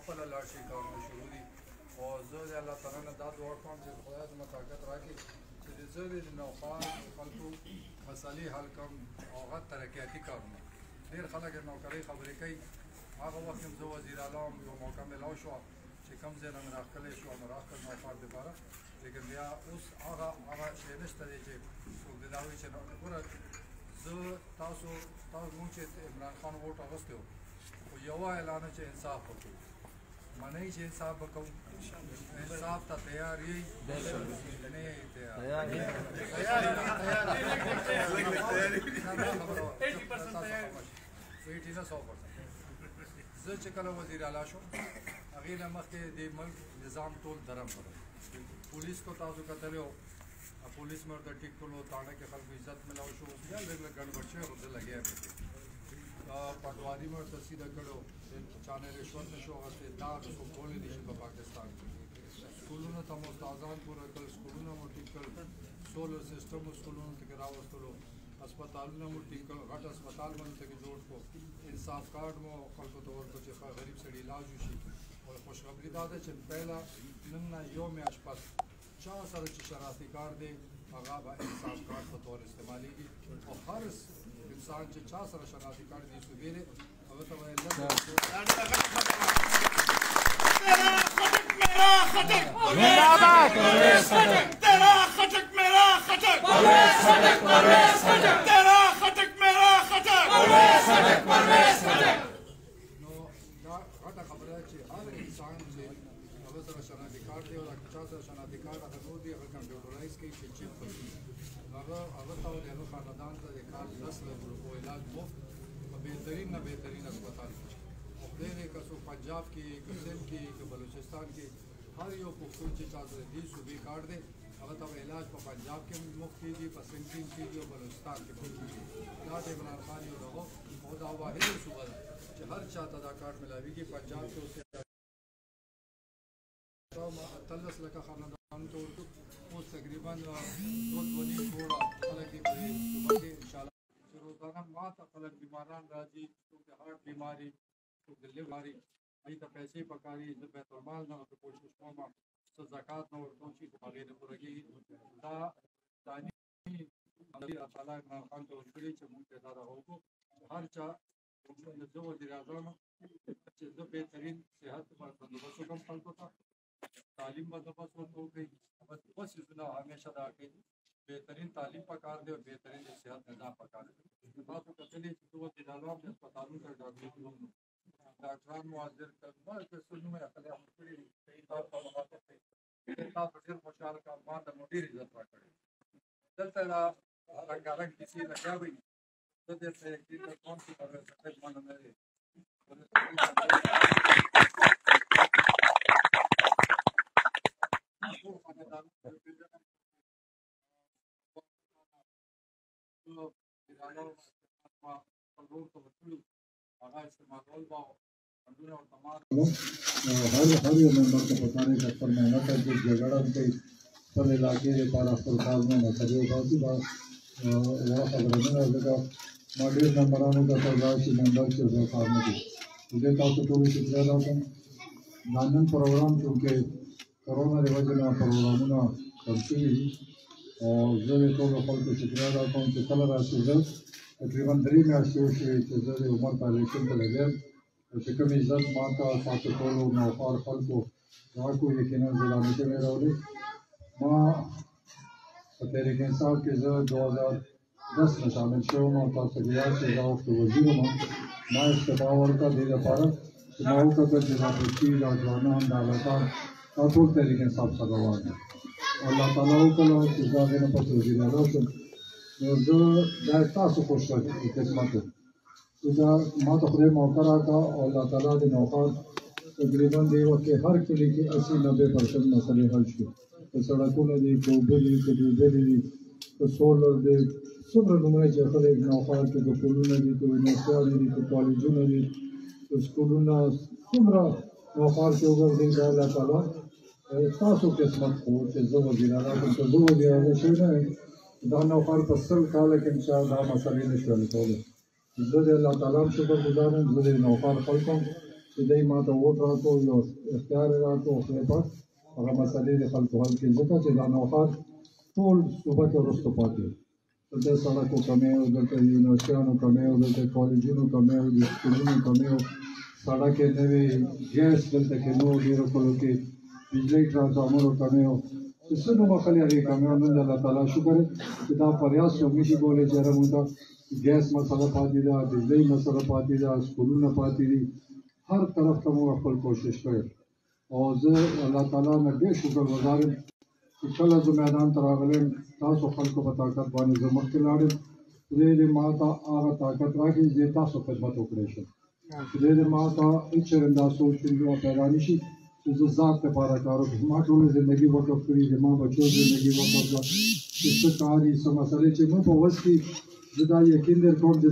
خپل لاړ شي کارونه شروع دي او زه د الله تعالی نه دا دعا کوم چې خدای زما طاقت راکړي چې زه د نوښان خلکو مسالې حل کړم او هغه ترقیاتي کارونه ډېر خلک د نوکرۍ خبرې کوي هغه وخت هم زه وزیر اعلی وم یو موقع میلاو شوه چې کوم ځای نه مې راښکلی شو نو راښکل نوښار دپاره لیکن بیا اوس هغه شی نشته دی چې څوک دې دا وایي چې ګوره زه تاسو مونږ چې عمران خان ووټ اخیستی و خو یوه اعلان چې انصاف وکړو منئ چې انصاف به کوو انصاف ته تیار یئ نه یئ تیار زه چې کله وزیر اعلی شوم هغې نه مخکې د ملک نظام ټول درم کړی پولیس کو تاسو کتلی و پولیس مې ورته ټیک کړلو تاڼه کې خلکو عزت میلاو شو بیا لږ لږ ګډوډ شوی خو زه لګیا یم پکې پټواري مې ورته سیده کړو چا نه رشوت نه شو اخیستی دا څوک کولی نه شي په پاکستان کې سکولونو ته مو استادان پوره کړل سکولونه مو ټیک کړل سولر سسټم مو سکولونو ته کې راوستلو اسپتالونه مو ټیک کړل غټ اسپتال مو ته کې جوړ کړو انصاف کارډ مو خلکو ته ورکړو چې غریب سړي علاج وشي او خوشخبري دا ده چې پهله نن نه یو میاشت پس چا سره چې شناختي کارت دی هغه به انصاف کارت په طور استعمالیږي او هر انسان چې چا سره شناختي کارت دی صوبې دی هغه ته به غټه خبره ده چې هر انسان چې هغه سره شناختي کارت دی او چا سره شناختي کارت هغه نور دی هغه کمپیوټرایز کوي چې چیپ کړي هغه ته او د هغه خاندان ته د کال 10 لک روپو علاج مفت په بهترین نه بهترین اسپتال کې او خدای دې که څوک پنجاب کې که سندھ کې که بلوچستان کې هر یو پښتون چې چا سره دې صوبې کارت دی هغه ته علاج په پنجاب کې مفت کېږي په سندھ کې کېږي او بلوچستان کې مفت کېږي دا د عمران خان یو دغه او دا واحده صوبه ده چې هر چا ته دا کارت ملاویږي پنجاب کې اوس 13 لکه خاندانونو ته ورکړو اوس تقریبا 2.5 کروڑه خلک دې په دې صوبه کې انشاءالله چې روزانه ماته خلک بیماران راځي څوک د هارټ بیماري څوک د لیور بیماري هغې ته پیسې پکاري زه بیت المال نه ورته کوشش کوم څه زکات نه ورکوم چې هغې نه پوره کېږي دا داني الله تعالی عمران خان ته ورکړي چې موږ ته دا وکړو هر چا زه وزیر اعظم چې زه بهترین صحت بندوبست وکړم خلکو ته تعلیم بندوبست وکړئ بس دوه څیزونه همیشه دا کوي بهترین تعلیم پکار دی او بهترین صحت نظام پکار دی تاسو کتلی چې زه وزیر اعظم د هسپتالونو ته ډاکټران معاصر کړم که څه نومې خپلې کړي تاسو ډېر خوشحاله کړم ما ته مو ډېر عزت راکړی دلته دا رنګارنګ کیسې لګیا وي زه درته یقین کوم چې تکلیف مانه نه دی her you member को बताने का पर मेहनत है कि जगड़न के पर इलाके के पारा सरकार में मसले होती बात वो खबर नहीं है मॉड्यूल मेंबरानों का सरदार की मेंबर से वो काम नहीं मुझे तो पूरी शिक्षा था नानन प्रोग्राम क्योंकि कोरोना की वजह से प्रोग्रामों ना करती हुई और ज़रूर तो लोगों को शिक्षा था कि कलर आशीर्वाद तकरीबन 3 में आशीर्वाद ज़रूर उम्र का इलेक्शन को लगे फिक्र इज्जत माता साथ खोलो नौकार फल को राखो यकीन जिलाने के मेरा वाले माँ तहरीक इंसाफ के जर 2010 में शामिल शो माँ तासबियात के गाँव के वजीर माँ इस्तेमाल का दिल पारा चुनाव का कर जिला मुफ्ती राजवाना दालता काफूर तहरीक इंसाफ का गवाह है अल्लाह ताला को इजाज़त न पसंद जिला रोशन जो दायित्व से खुश है किस्मत इधर माँ तो खुदे मौका रहा और अल्लाह ताला के नौकर तकरीबन देव के हर किले के 80-90% मसले हल हुए तो सड़कों ने दी तो बिजली के दी तो सोलर दे सब नमूने जैसे एक नौकर के तो पुलों ने दी तो यूनिवर्सिटी ने दी तो कॉलेजों ने दी तो स्कूलों ने सब नौकर के ऊपर दे अल्लाह ताला तासो किस्मत हो कि जो वज़ीर आला तो जो वज़ीर आला शुरू है दाना नौकर पसल काले के इंशाअल्लाह मसले ने शुरू किए ज़रूर अल्लाह ताला शुक्र गुज़ार हैं ज़रूर नौकर फलकों چې دی ما ته ووټ راکړو یو اختیار یې راکړو خدای پاک هغه مسلې د خلکو حل کړي ځکه چې دا نوښت ټول صوبه کې وروسته پاتې و دلته سړکو کمی و دلته یونیورسټیانو کمی و دلته کالجونو کمی و د سکولونو کمی و سړک یې نه وي ګیس دلته کې نه و ډېرو کلو کې بجلۍ ټرانسفارمرو کمی و چې څه نو مخلې هغې کمی و نن د الله تعالی شکر دی چې دا فریاد څوک نشي کولی چې یاره مونږ ته ګیس مسله پاتې ده بجلۍ مسله پاتې ده سکولونه پاتې دي هر طرف ته موږ خپل کوشش کړی او زه الله تعالی نه ډېر شکر گزار یم چې کله زه میدان ته راغلم تاسو خلکو په طاقت باندې زه مخکې لاړم خدای دې ما ته هغه طاقت راکړي چې تاسو خدمت وکړی شم خدای دې ما ته هېڅ چېرې دا سوچ پیدا نه شي چې زه ذات لپاره کار وکړم ما ټوله زندګي وقف کړې زما بچو زندګي وقف ده چې څه کار دي څه مسلې چې مو په وس کې زه دا یقین درکوم چې